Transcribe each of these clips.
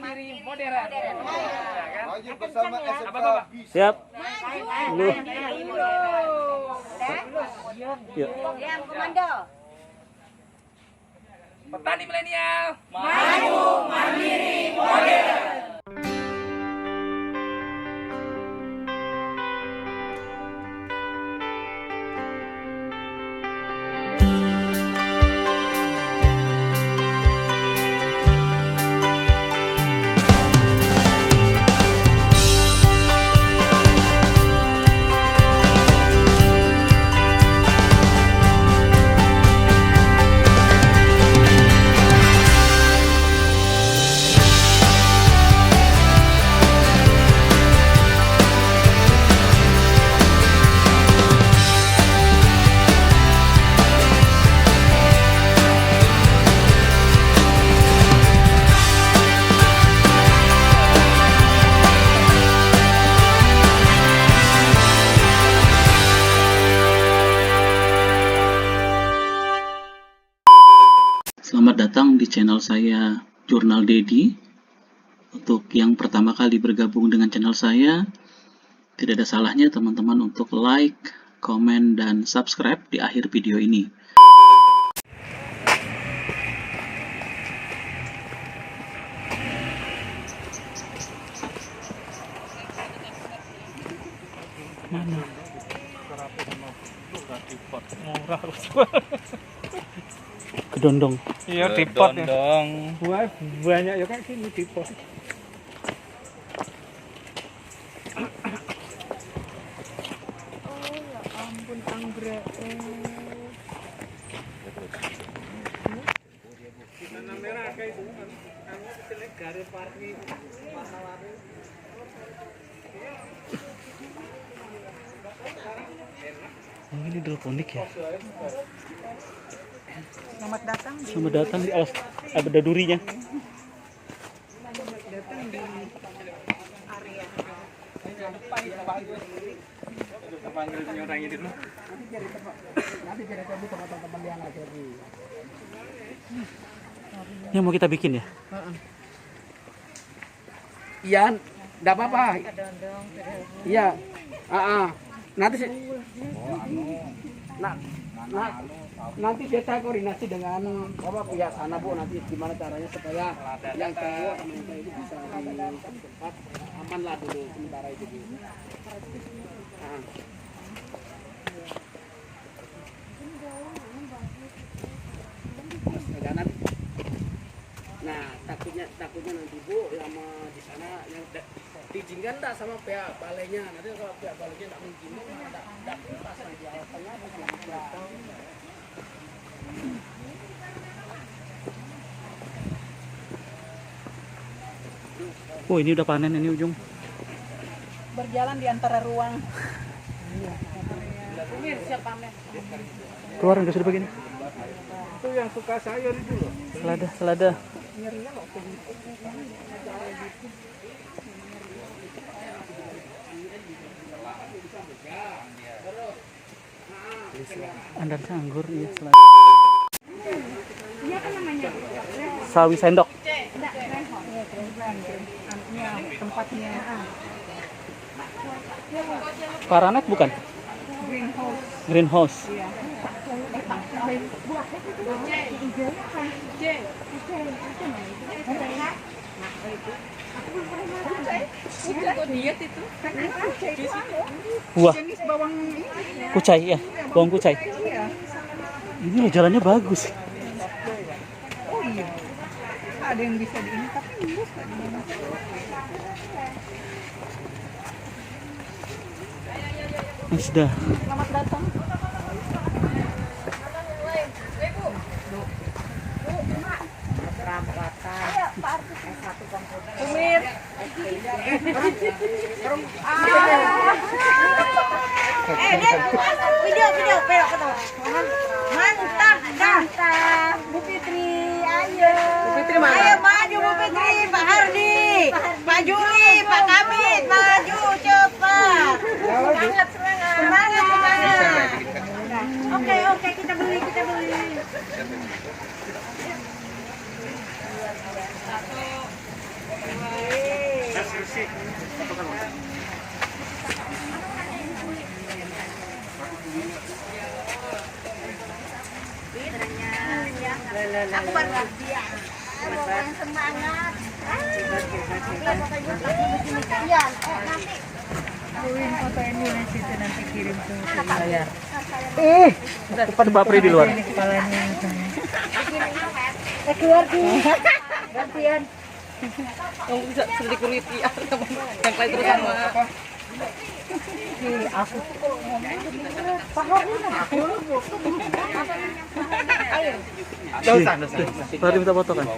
Mandiri Modern. Maju bersama SMK. Siap. Lu. Ya, komando. Petani milenial. Maju, mandiri, modern. Selamat datang di channel saya, Jurnal Dedi. Untuk yang pertama kali bergabung dengan channel saya, tidak ada salahnya teman-teman untuk like, komen, dan subscribe di akhir video ini. Mana? Kedondong. Iya, dipot ya. Wah, banyak ya kayak gini di pos. Ampun, anggrek. Tanah merah kayak itu kan. Kamu kecilnya garis warni warna-warni. Oh, ini hidroponik ya. Selamat datang di Selamat datang di ada durinya. area. Panggil orang ini dulu. Yang mau kita bikin ya? Iya, enggak apa-apa. Kedondong, Iya. Nanti nanti kita koordinasi dengan pihak sana Bu, nanti gimana caranya supaya yang cowok sama yang cewek itu bisa di tempat aman lah dulu sementara itu Bu. Nah, takutnya nanti Bu yang di sana yang diizinkan tak sama pihak balainya. Nanti kalau pihak balainya tak mengizinkan, tak pas nanti alasannya apa sih? Oh, ini udah panen ini ujung. berjalan di antara ruang. Ini siap panen. Keluar udah sudah begini. Itu yang suka sayur itu loh. Selada. Andar Canggur, iya selada. Ini apa namanya? Sawi sendok. Tempatnya Paranet bukan? greenhouse. Greenhouse. Iya. Diet itu. Wah, Jenis bawang ini. kucai ya, bawang kucai. Iya. Ini loh jalannya bagus. Oh iya. Ada yang bisa di ini tapi embus nggak di mana. Sudah. Selamat datang. Umir. Video mantap. Bu Fitri, ayo. Bu Fitri mana? Ayo maju Bu Fitri, Pak Hardi, Pak Juli, Pak Kamit, maju cepat. Semangat. Oke, kita beli. Aku baru dia. Yang semangat. Iya, nanti Kirim foto ini situ nanti kirim ke layar. Depan Bapri di luar. Ini kepalanya. keluar di gantian. Yang bisa security yang lain terus sama. Aku paham aku. Ayo. Dosa. Bapri minta foto kan?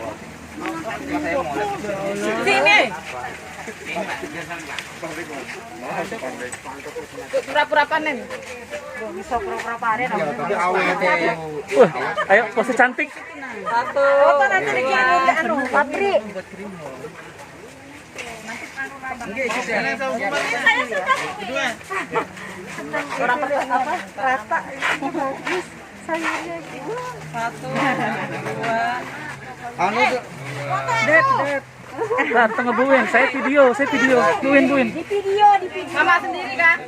Sini. Pura-pura panen. Bisa pura-pura panen. Tapi awalnya Ayo pose cantik. Satu. Foto nanti dikirim ke anu, Papri. Saya suka. Orang apa? Rata. Bagus. Sayurnya gitu. Satu. Dua. anu Det. Datang ngebuin, saya video. Buin. Di video. Mama sendiri kan?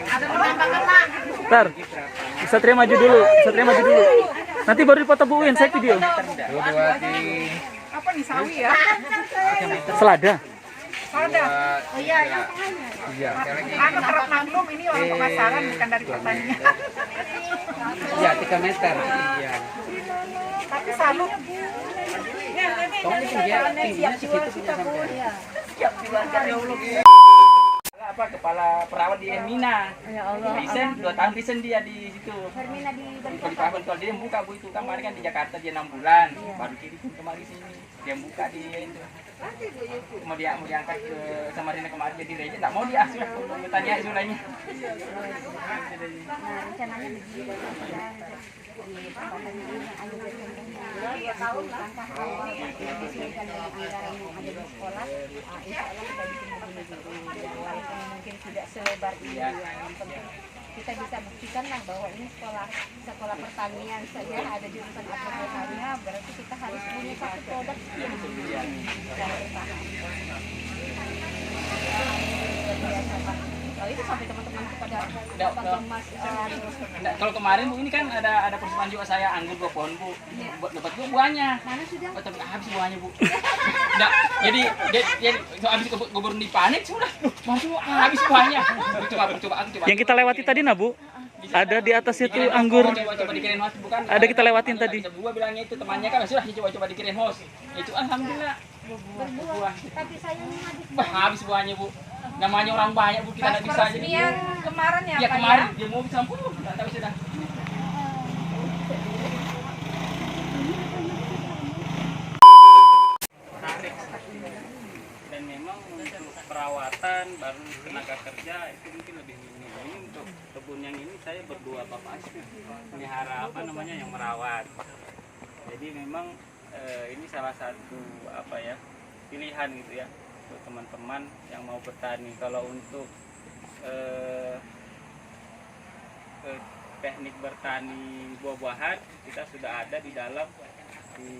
Ada penembakan Mak. Bentar. Satria maju dulu. Nanti baru dipoto Buin, saya video. Apa nih sawi ya? Selada. Ada. Oh iya, yang tengahnya. iya Anu kerap maklum ini orang pemasaran bukan dari pertanian. Iya, 3 meter. Iya. Tapi salut. Tingginya segitu kita sampai. Apa kepala perawat di Emina. Ya Allah. Risen 2 tahun risen dia di situ. Hermina di Di Balikpapan dia buka Bu itu kemarin kan di Jakarta dia 6 bulan. Baru kirim kemarin sini. Dia buka di itu. Mau diangkat ke Samarinda kemarin jadi rejen enggak mau dia sudah bertanya sulainya. Nah, rencananya begini. Di tempatan ini ada langkah awal menyesuaikan dengan anggaran yang ada di sekolah. Insya Allah kita bikin begini. Walaupun mungkin tidak selebar ini, yang penting kita bisa buktikan lah bahwa ini sekolah pertanian saja ada jurusan agronomanya, berarti kita harus punya satu produk yang bisa bertahan. Oh, itu sampai teman-teman pada Mas Nggak, kalau kemarin Bu ini kan ada persiapan juga saya anggur 2 pohon Bu. Dapat Bu buahnya. mana sudah? Oh, tapi habis buahnya Bu. Nggak, jadi habis gubernur dipanik sudah. Masuk habis buahnya. Coba. Yang kita lewati tadi nah Bu, ada di atas itu anggur. Coba dikirim host bukan? Ada kita lewatin tadi. Gua bilangnya itu temannya kan sudah coba dikirim host. Itu alhamdulillah berbuah. Tapi sayangnya habis. Habis buahnya Bu. Namanya orang banyak Bu kita nggak bisa jadi. Yang kemarin ya Ya Pak kemarin dia mau bisa pun nggak tahu sudah. Dan memang untuk perawatan baru tenaga kerja itu mungkin lebih minim. Ini untuk kebun yang ini saya berdua bapak pelihara apa namanya yang merawat. Jadi memang ini salah satu apa ya pilihan gitu ya untuk teman-teman yang mau bertani. Kalau untuk teknik bertani buah-buahan kita sudah ada di dalam di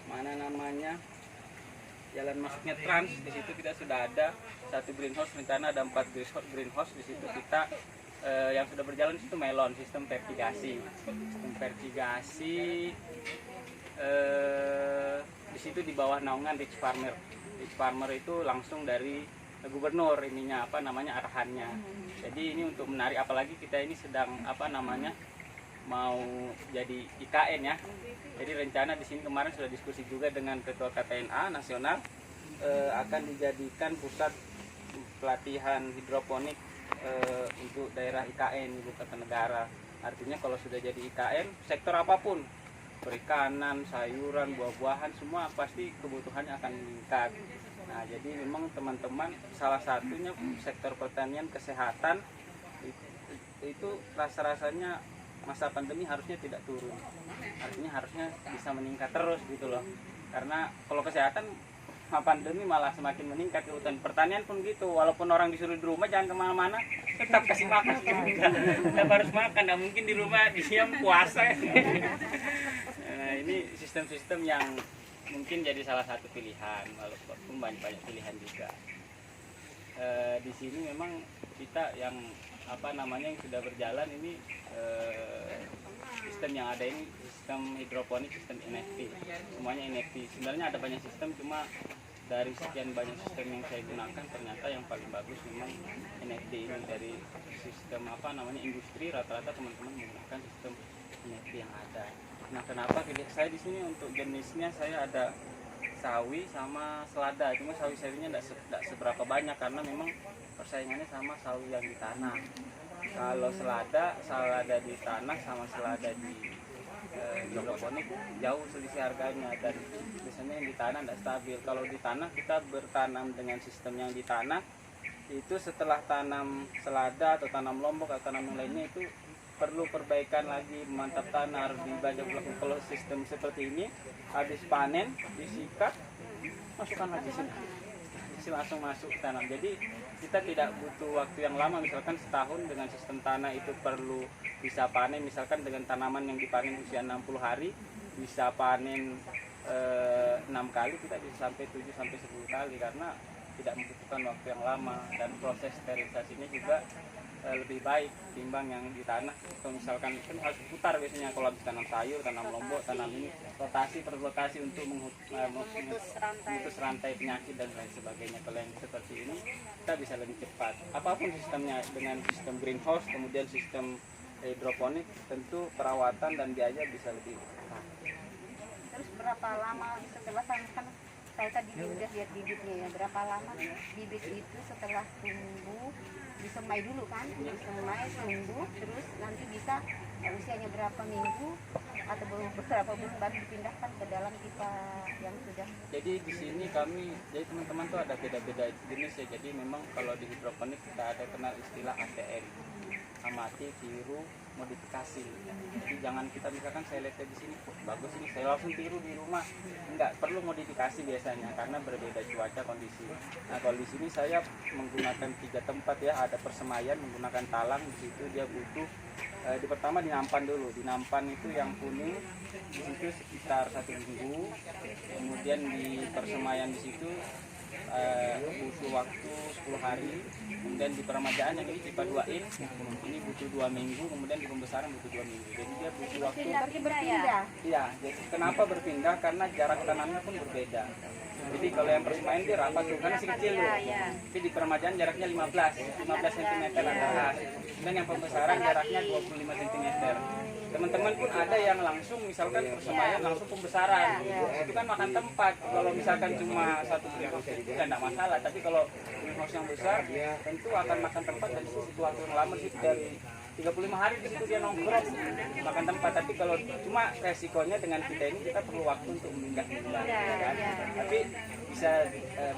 mana namanya jalan masuknya Trans, di situ kita sudah ada satu greenhouse, rencana ada 4 greenhouse di situ kita yang sudah berjalan di situ melon sistem vertigasi di situ di bawah naungan Rich Farmer itu langsung dari gubernur ininya apa namanya arahannya. Jadi ini untuk menarik apalagi kita ini sedang apa namanya mau jadi IKN ya. Jadi rencana di sini kemarin sudah diskusi juga dengan Ketua KTNA nasional akan dijadikan pusat pelatihan hidroponik untuk daerah IKN Ibu Kota Negara. Artinya kalau sudah jadi IKN sektor apapun perikanan, sayuran, buah-buahan semua pasti kebutuhannya akan meningkat. Nah, jadi memang teman-teman salah satunya sektor pertanian kesehatan itu rasa-rasanya masa pandemi harusnya tidak turun. Artinya harusnya bisa meningkat terus gitu loh. Karena kalau kesehatan pandemi malah semakin meningkat kebutuhan pertanian pun gitu. Walaupun orang disuruh di rumah jangan kemana-mana, tetap kasih makan juga. Tetap harus makan, nggak mungkin di rumah disiam puasa. Nah, ini sistem-sistem yang mungkin jadi salah satu pilihan, walaupun banyak pilihan juga. Di sini memang kita yang yang sudah berjalan ini sistem yang ada ini sistem hidroponik, sistem NFT, semuanya NFT. Sebenarnya ada banyak sistem, cuma dari sekian banyak sistem yang saya gunakan ternyata yang paling bagus memang NFT ini. Dari sistem industri, rata-rata teman-teman menggunakan sistem NFT yang ada. Nah, kenapa pilih saya di sini? Untuk jenisnya saya ada sawi sama selada, cuma sawi-sawinya tidak seberapa banyak karena memang persaingannya sama sawi yang di tanah. Kalau selada di tanah sama selada di hidroponik jauh selisih harganya, dan biasanya yang di tanah tidak stabil. Kalau di tanah kita bertanam dengan sistem yang di tanah itu setelah tanam selada atau tanam lombok atau tanam yang lainnya itu perlu perbaikan lagi, mantap tanah, harus dibajak ulang. Kalau sistem seperti ini habis panen disikat, masukkan lagi sini, langsung masuk tanam. Jadi kita tidak butuh waktu yang lama, misalkan setahun dengan sistem tanah itu perlu bisa panen, misalkan dengan tanaman yang dipanen usia 60 hari bisa panen 6 kali, kita bisa sampai 7-10 kali karena tidak membutuhkan waktu yang lama, dan proses sterilisasinya juga lebih baik timbang yang di tanah. Atau misalkan kan harus putar biasanya kalau habis tanam sayur, tanam lombok, tanam ini rotasi per rotasi untuk memutus rantai penyakit dan lain sebagainya. Kalau yang seperti ini kita bisa lebih cepat. Apapun sistemnya, dengan sistem greenhouse kemudian sistem hidroponik, tentu perawatan dan biaya bisa lebih murah. Terus berapa lama setelah kan saya tadi udah lihat bibitnya ya, berapa lama bibit itu setelah tumbuh disemai dulu kan, disemai tumbuh terus nanti bisa usianya berapa minggu atau beberapa bulan baru dipindahkan ke dalam pipa yang sudah. Jadi di sini jadi teman-teman tuh ada beda-beda jenis ya. Jadi memang kalau di hidroponik kita ada kenal istilah ATM, amati, tiru, modifikasi. Jadi jangan kita misalkan saya lihat di sini bagus ini, saya langsung tiru di rumah. Enggak, perlu modifikasi biasanya karena berbeda cuaca kondisi. Nah, kalau di sini saya menggunakan 3 tempat ya, ada persemaian menggunakan talang. Di situ dia butuh di pertama dinampan dulu. Dinampan itu yang kuning di situ sekitar 1 minggu. Kemudian di persemaian di situ butuh waktu 10 hari. Kemudian di peremajaan yang ini tipe 2in ini butuh 2 minggu. Kemudian di pembesaran butuh 2 minggu. Jadi dia butuh waktu. berpindah. Iya, jadi kenapa berpindah? Karena jarak tanamnya pun berbeda. Jadi kalau yang persemaian dia rapat tuh karena masih kecil loh. Tapi di peremajaan jaraknya 15 cm antara. Dan yang pembesaran jaraknya 25 cm. Teman-teman pun ada yang langsung misalkan persemaian langsung pembesaran. Itu kan makan tempat. Kalau misalkan cuma satu greenhouse itu kan tidak masalah. Tapi kalau greenhouse yang besar tentu akan makan tempat dari situ waktu yang lama sih, dari 35 hari di situ dia nongkrong makan tempat. Tapi kalau cuma resikonya dengan kita ini kita perlu waktu untuk memindah-pindah kan? Tapi bisa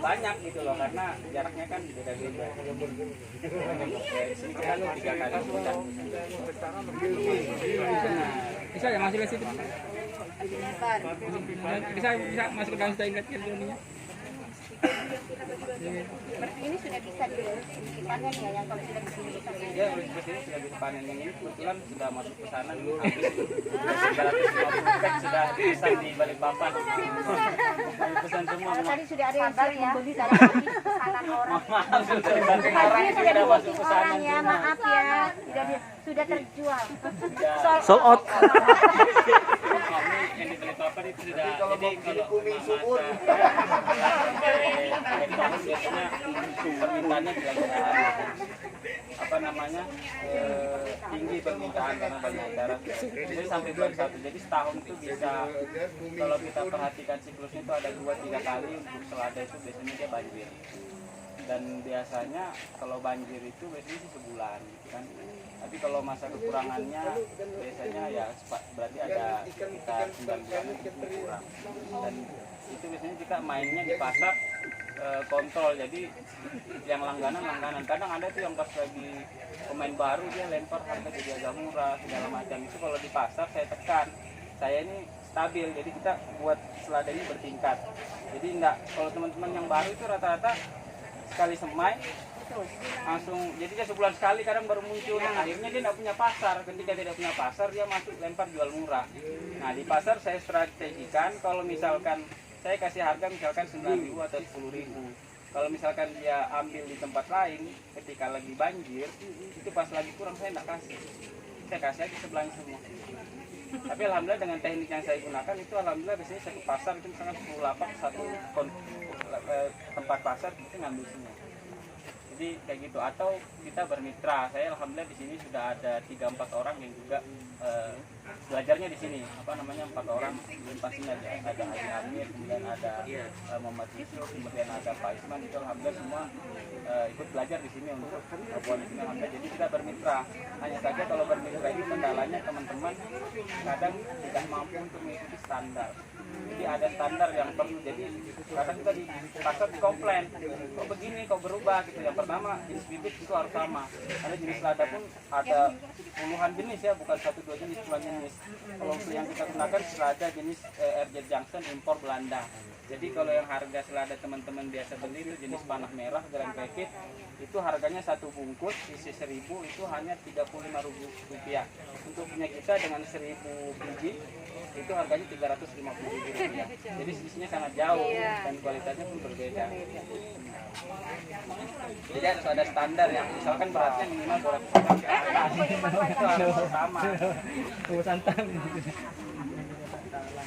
banyak gitu loh karena jaraknya kan beda-beda. Di sini kita 3 kali sudah. Bisa ya masuk ke situ. Bisa masuk ke dalam ingat ilmunya. Berarti ini sudah bisa dipanen ya, yang kalau sudah di sini bisa. Ya, seperti ini sudah bisa panen. Yang ini kebetulan sudah masuk ke sana habis 350 pack sudah pesan di Balikpapan. Pesan semua. Tadi sudah ada yang membeli tadi pesanan orang. Tadi sudah masuk ke sana ya, maaf ya. Sudah terjual. Sold out. Kami yang di Balikpapan itu sudah. Jadi kalau biasanya permintaannya tinggi permintaan karena banyak acara. Jadi sampai bulan 1. Jadi setahun itu bisa, kalau kita perhatikan siklusnya itu ada 2-3 kali untuk selada itu biasanya dia banjir. Dan biasanya kalau banjir itu biasanya sih sebulan gitu kan. Tapi kalau masa kekurangannya biasanya ya berarti ada sekitar 9 bulan itu kurang. Dan itu biasanya kita mainnya di pasar kontrol, jadi yang langganan. Kadang ada tuh yang pas lagi pemain baru dia lempar harga jadi agak murah segala macam. Itu kalau di pasar saya tekan, saya ini stabil. Jadi kita buat selada ini bertingkat. Jadi enggak, kalau teman-teman yang baru itu rata-rata sekali semai langsung, jadi dia sebulan sekali kadang baru muncul. Nah, akhirnya dia tidak punya pasar. Ketika tidak punya pasar, dia masuk lempar jual murah. Nah, di pasar saya strategikan kalau misalkan saya kasih harga misalkan 9.000 atau 10.000. Kalau misalkan dia ambil di tempat lain ketika lagi banjir, itu pas lagi kurang saya tidak kasih. Saya kasih aja sebelahnya semua. Tapi alhamdulillah dengan teknik yang saya gunakan itu alhamdulillah biasanya satu pasar itu misalkan 10 lapak satu tempat pasar kita ngambil semua. Jadi kayak gitu, atau kita bermitra. Saya alhamdulillah di sini sudah ada 3-4 orang yang juga belajarnya di sini. 4 orang. Kemudian pastinya ada Haji Amir, kemudian ada Muhammad Yusuf, kemudian ada Pak Isman. Itu alhamdulillah semua ikut belajar di sini untuk buat di sini alhamdulillah. Jadi kita bermitra. Hanya saja kalau bermitra ini kendalanya teman-teman kadang tidak mampu untuk mengikuti standar. Jadi ada standar yang perlu, jadi kadang kita di pasar dikomplain, kok begini, kok berubah gitu. Yang pertama jenis bibit itu harus sama. Ada jenis lada pun ada puluhan jenis ya, bukan 1-2 jenis, puluhan jenis. Kalau yang kita gunakan selada jenis RJ Junction impor Belanda. Jadi kalau yang harga selada teman-teman biasa beli itu jenis panah merah Grand Packet, itu harganya 1 bungkus isi 1.000 itu hanya Rp35.000. Untuk punya kita dengan 1.000 biji itu harganya Rp350.000. Jadi sisinya sangat jauh dan kualitasnya pun berbeda. Jadi harus ada standar ya, misalkan beratnya minimal 200 gram ke atas, itu harus sama. Santan.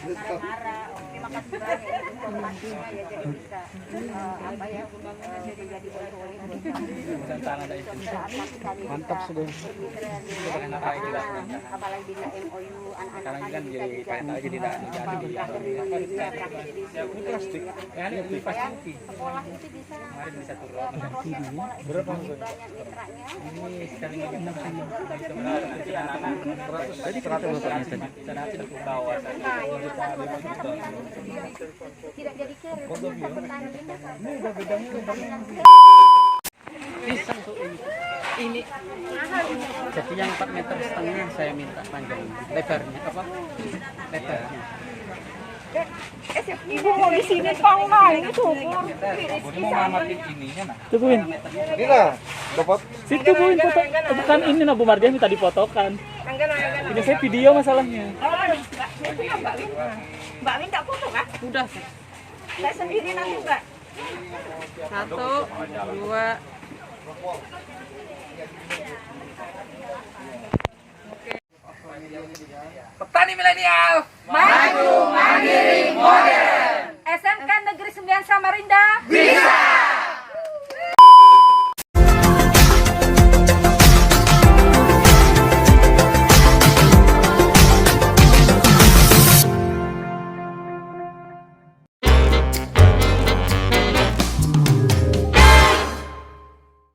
marah-marah. Oke, makasih banyak ya informasinya ya, jadi bisa apa ya, jadi boleh-boleh buat kami. Mantap sudah. Apalagi bila MOU Sekarang anak-anak kan jadi kayak jadi plastik. Ya ini plastik. sekolah itu bisa Kemarin bisa turun. berapa banyak mitranya. Ini sekali lagi Nanti anak-anak tadi 100 tadi. nanti ke bawah saja. Tidak jadi kere, bisa petani Pisang tuh ini. Jadi yang 4,5 meter saya minta panjang lebarnya apa? Lebarnya. Ibu mau di sini kau ini subur. Mau ngamatin ininya nah. Tubuhin. Ini lah, dapat. Situ buin foto. Bukan ini nah Bu Mardian minta difotokan. Ini saya video masalahnya. Mbak Win tak foto kan? Udah. Saya sendiri nanti Mbak. 1, 2. Petani milenial. Maju, mandiri, modern. SMK Negeri 9 Samarinda. Bisa.